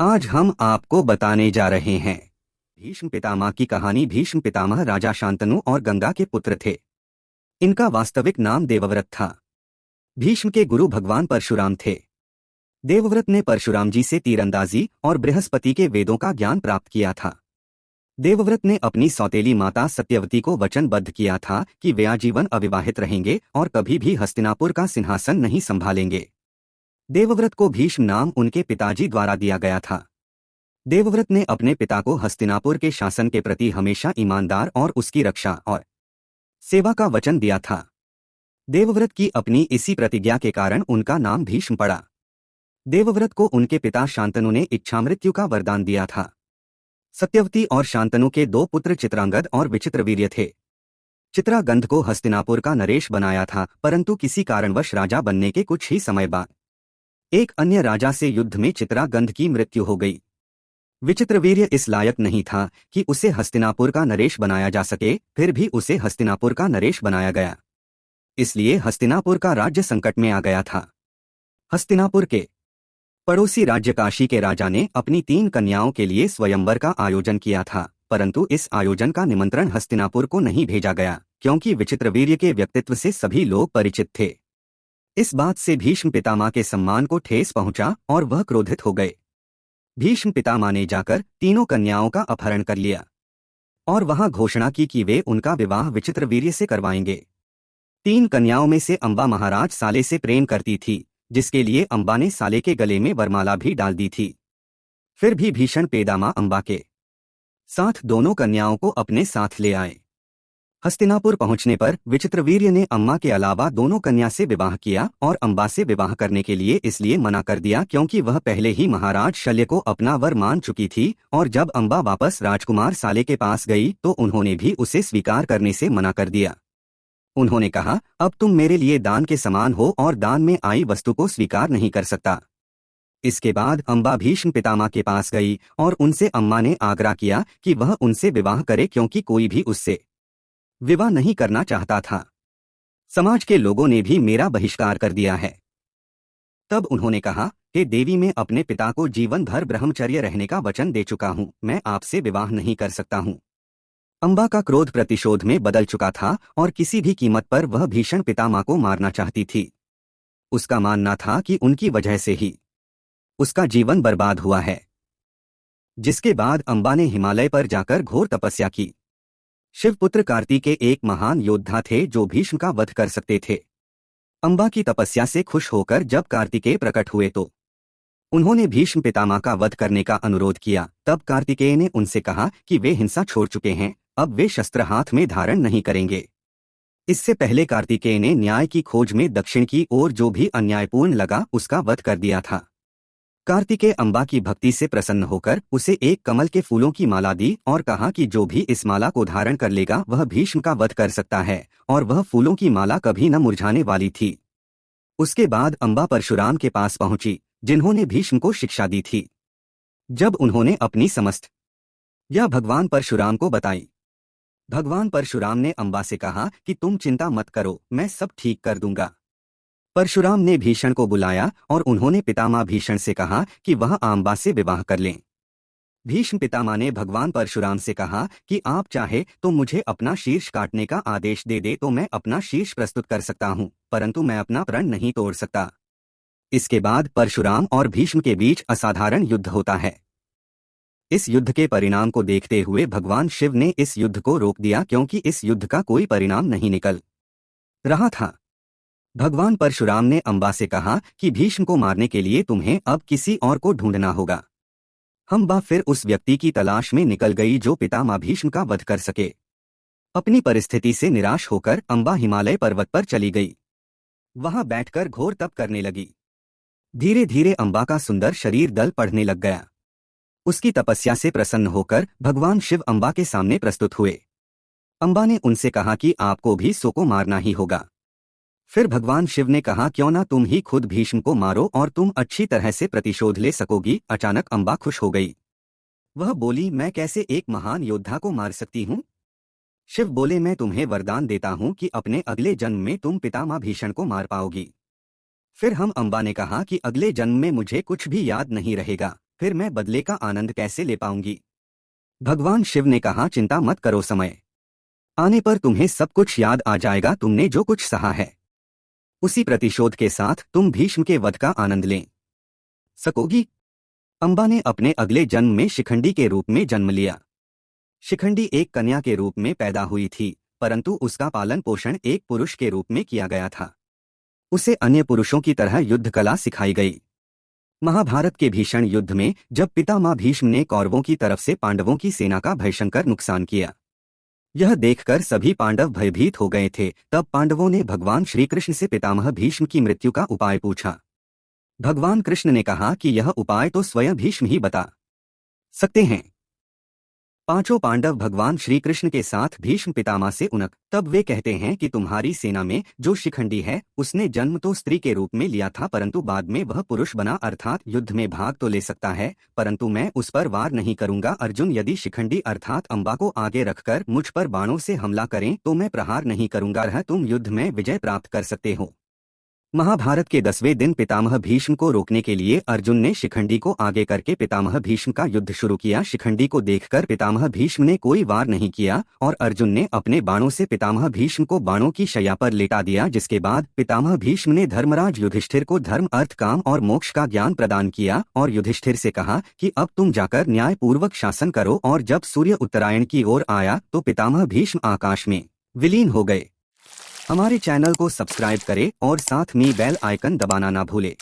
आज हम आपको बताने जा रहे हैं भीष्म पितामह की कहानी। भीष्म पितामह राजा शांतनु और गंगा के पुत्र थे। इनका वास्तविक नाम देवव्रत था। भीष्म के गुरु भगवान परशुराम थे। देवव्रत ने परशुराम जी से तीरंदाजी और बृहस्पति के वेदों का ज्ञान प्राप्त किया था। देवव्रत ने अपनी सौतेली माता सत्यवती को वचनबद्ध किया था कि वे आजीवन अविवाहित रहेंगे और कभी भी हस्तिनापुर का सिंहासन नहीं संभालेंगे। देवव्रत को भीष्म नाम उनके पिताजी द्वारा दिया गया था। देवव्रत ने अपने पिता को हस्तिनापुर के शासन के प्रति हमेशा ईमानदार और उसकी रक्षा और सेवा का वचन दिया था। देवव्रत की अपनी इसी प्रतिज्ञा के कारण उनका नाम भीष्म पड़ा। देवव्रत को उनके पिता शांतनु ने इच्छामृत्यु का वरदान दिया था। सत्यवती और शांतनु के दो पुत्र चित्रांगद और विचित्रवीर्य थे। चित्रागंध को हस्तिनापुर का नरेश बनाया था, परंतु किसी कारणवश राजा बनने के कुछ ही समय बाद एक अन्य राजा से युद्ध में चित्रागंध की मृत्यु हो गई। विचित्रवीर्य इस लायक नहीं था कि उसे हस्तिनापुर का नरेश बनाया जा सके, फिर भी उसे हस्तिनापुर का नरेश बनाया गया। इसलिए हस्तिनापुर का राज्य संकट में आ गया था। हस्तिनापुर के पड़ोसी राज्य काशी के राजा ने अपनी 3 कन्याओं के लिए स्वयंवर का आयोजन किया था, परंतु इस आयोजन का निमंत्रण हस्तिनापुर को नहीं भेजा गया, क्योंकि विचित्रवीर्य के व्यक्तित्व से सभी लोग परिचित थे। इस बात से भीष्म पितामह के सम्मान को ठेस पहुंचा और वह क्रोधित हो गए। भीष्म पितामह ने जाकर तीनों कन्याओं का अपहरण कर लिया और वहां घोषणा की कि वे उनका विवाह विचित्रवीर्य से करवाएंगे। 3 कन्याओं में से अंबा महाराज साले से प्रेम करती थी, जिसके लिए अंबा ने साले के गले में वरमाला भी डाल दी थी। फिर भी भीषण पेदामा अंबा के साथ दोनों कन्याओं को अपने साथ ले आए। हस्तिनापुर पहुंचने पर विचित्रवीर्य ने अम्मा के अलावा दोनों कन्या से विवाह किया और अंबा से विवाह करने के लिए इसलिए मना कर दिया क्योंकि वह पहले ही महाराज शल्य को अपना वर मान चुकी थी, और जब अंबा वापस राजकुमार साले के पास गई तो उन्होंने भी उसे स्वीकार करने से मना कर दिया। उन्होंने कहा, अब तुम मेरे लिए दान के समान हो और दान में आई वस्तु को स्वीकार नहीं कर सकता। इसके बाद अंबा भीष्म पितामह के पास गई और उनसे अम्मा ने आग्रह किया कि वह उनसे विवाह करे, क्योंकि कोई भी उससे विवाह नहीं करना चाहता था। समाज के लोगों ने भी मेरा बहिष्कार कर दिया है। तब उन्होंने कहा, हे देवी, मैं अपने पिता को जीवन भर ब्रह्मचर्य रहने का वचन दे चुका हूँ, मैं आपसे विवाह नहीं कर सकता हूँ। अंबा का क्रोध प्रतिशोध में बदल चुका था और किसी भी कीमत पर वह भीषण पितामह को मारना चाहती थी। उसका मानना था कि उनकी वजह से ही उसका जीवन बर्बाद हुआ है। जिसके बाद अंबा ने हिमालय पर जाकर घोर तपस्या की। शिवपुत्र कार्तिकेय एक महान योद्धा थे जो भीष्म का वध कर सकते थे। अंबा की तपस्या से खुश होकर जब कार्तिकेय प्रकट हुए तो उन्होंने भीष्म पितामह का वध करने का अनुरोध किया। तब कार्तिकेय ने उनसे कहा कि वे हिंसा छोड़ चुके हैं, अब वे शस्त्र हाथ में धारण नहीं करेंगे। इससे पहले कार्तिकेय ने न्याय की खोज में दक्षिण की ओर जो भी अन्यायपूर्ण लगा उसका वध कर दिया था। कार्तिकेय अंबा की भक्ति से प्रसन्न होकर उसे एक कमल के फूलों की माला दी और कहा कि जो भी इस माला को धारण कर लेगा वह भीष्म का वध कर सकता है, और वह फूलों की माला कभी न मुरझाने वाली थी। उसके बाद अंबा परशुराम के पास पहुंची, जिन्होंने भीष्म को शिक्षा दी थी। जब उन्होंने अपनी समस्त यह भगवान परशुराम को बताई, भगवान परशुराम ने अंबा से कहा कि तुम चिंता मत करो, मैं सब ठीक कर दूंगा। परशुराम ने भीषण को बुलाया और उन्होंने पितामह भीषण से कहा कि वह अंबा से विवाह कर लें। भीष्म पितामह ने भगवान परशुराम से कहा कि आप चाहे तो मुझे अपना शीर्ष काटने का आदेश दे दे तो मैं अपना शीर्ष प्रस्तुत कर सकता हूं, परंतु मैं अपना प्रण नहीं तोड़ सकता। इसके बाद परशुराम और भीष्म के बीच असाधारण युद्ध होता है। इस युद्ध के परिणाम को देखते हुए भगवान शिव ने इस युद्ध को रोक दिया, क्योंकि इस युद्ध का कोई परिणाम नहीं निकल रहा था। भगवान परशुराम ने अंबा से कहा कि भीष्म को मारने के लिए तुम्हें अब किसी और को ढूंढना होगा। अंबा फिर उस व्यक्ति की तलाश में निकल गई जो पितामह भीष्म का वध कर सके। अपनी परिस्थिति से निराश होकर अंबा हिमालय पर्वत पर चली गई। वहां बैठकर घोर तप करने लगी। धीरे धीरे अंबा का सुंदर शरीर दल पड़ने लग गया। उसकी तपस्या से प्रसन्न होकर भगवान शिव अंबा के सामने प्रस्तुत हुए। अंबा ने उनसे कहा कि आपको भी सो को मारना ही होगा। फिर भगवान शिव ने कहा, क्यों ना तुम ही खुद भीष्म को मारो और तुम अच्छी तरह से प्रतिशोध ले सकोगी। अचानक अंबा खुश हो गई। वह बोली, मैं कैसे एक महान योद्धा को मार सकती हूँ? शिव बोले, मैं तुम्हें वरदान देता हूँ कि अपने अगले जन्म में तुम पितामह भीषण को मार पाओगी। फिर हम अंबा ने कहा कि अगले जन्म में मुझे कुछ भी याद नहीं रहेगा, फिर मैं बदले का आनंद कैसे ले पाऊंगी? भगवान शिव ने कहा, चिंता मत करो, समय आने पर तुम्हें सब कुछ याद आ जाएगा, तुमने जो कुछ सहा है उसी प्रतिशोध के साथ तुम भीष्म के वध का आनंद ले सकोगी। अंबा ने अपने अगले जन्म में शिखंडी के रूप में जन्म लिया। शिखंडी एक कन्या के रूप में पैदा हुई थी, परंतु उसका पालन पोषण एक पुरुष के रूप में किया गया था। उसे अन्य पुरुषों की तरह युद्ध कला सिखाई गई। महाभारत के भीषण युद्ध में जब पितामह भीष्म ने कौरवों की तरफ से पांडवों की सेना का भयंकर नुकसान किया, यह देखकर सभी पांडव भयभीत हो गए थे। तब पांडवों ने भगवान श्री कृष्ण से पितामह भीष्म की मृत्यु का उपाय पूछा। भगवान कृष्ण ने कहा कि यह उपाय तो स्वयं भीष्म ही बता सकते हैं। पांचों पांडव भगवान श्री कृष्ण के साथ भीष्म पितामह से उनक। तब वे कहते हैं कि तुम्हारी सेना में जो शिखंडी है उसने जन्म तो स्त्री के रूप में लिया था, परंतु बाद में वह पुरुष बना, अर्थात युद्ध में भाग तो ले सकता है, परंतु मैं उस पर वार नहीं करूंगा। अर्जुन, यदि शिखंडी अर्थात अंबा को आगे रखकर मुझ पर बाणों से हमला करें तो मैं प्रहार नहीं करूंगा, तुम युद्ध में विजय प्राप्त कर सकते हो। महाभारत के 10वें दिन पितामह भीष्म को रोकने के लिए अर्जुन ने शिखंडी को आगे करके पितामह भीष्म का युद्ध शुरू किया। शिखंडी को देखकर पितामह भीष्म ने कोई वार नहीं किया और अर्जुन ने अपने बाणों से पितामह भीष्म को बाणों की शैया पर लेटा दिया, जिसके बाद पितामह भीष्म ने धर्मराज युधिष्ठिर को धर्म, अर्थ, काम और मोक्ष का ज्ञान प्रदान किया और युधिष्ठिर से कहा कि अब तुम जाकर न्यायपूर्वक शासन करो। और जब सूर्य उत्तरायण की ओर आया तो पितामह भीष्म आकाश में विलीन हो गए। हमारे चैनल को सब्सक्राइब करें और साथ में बेल आइकन दबाना ना भूलें।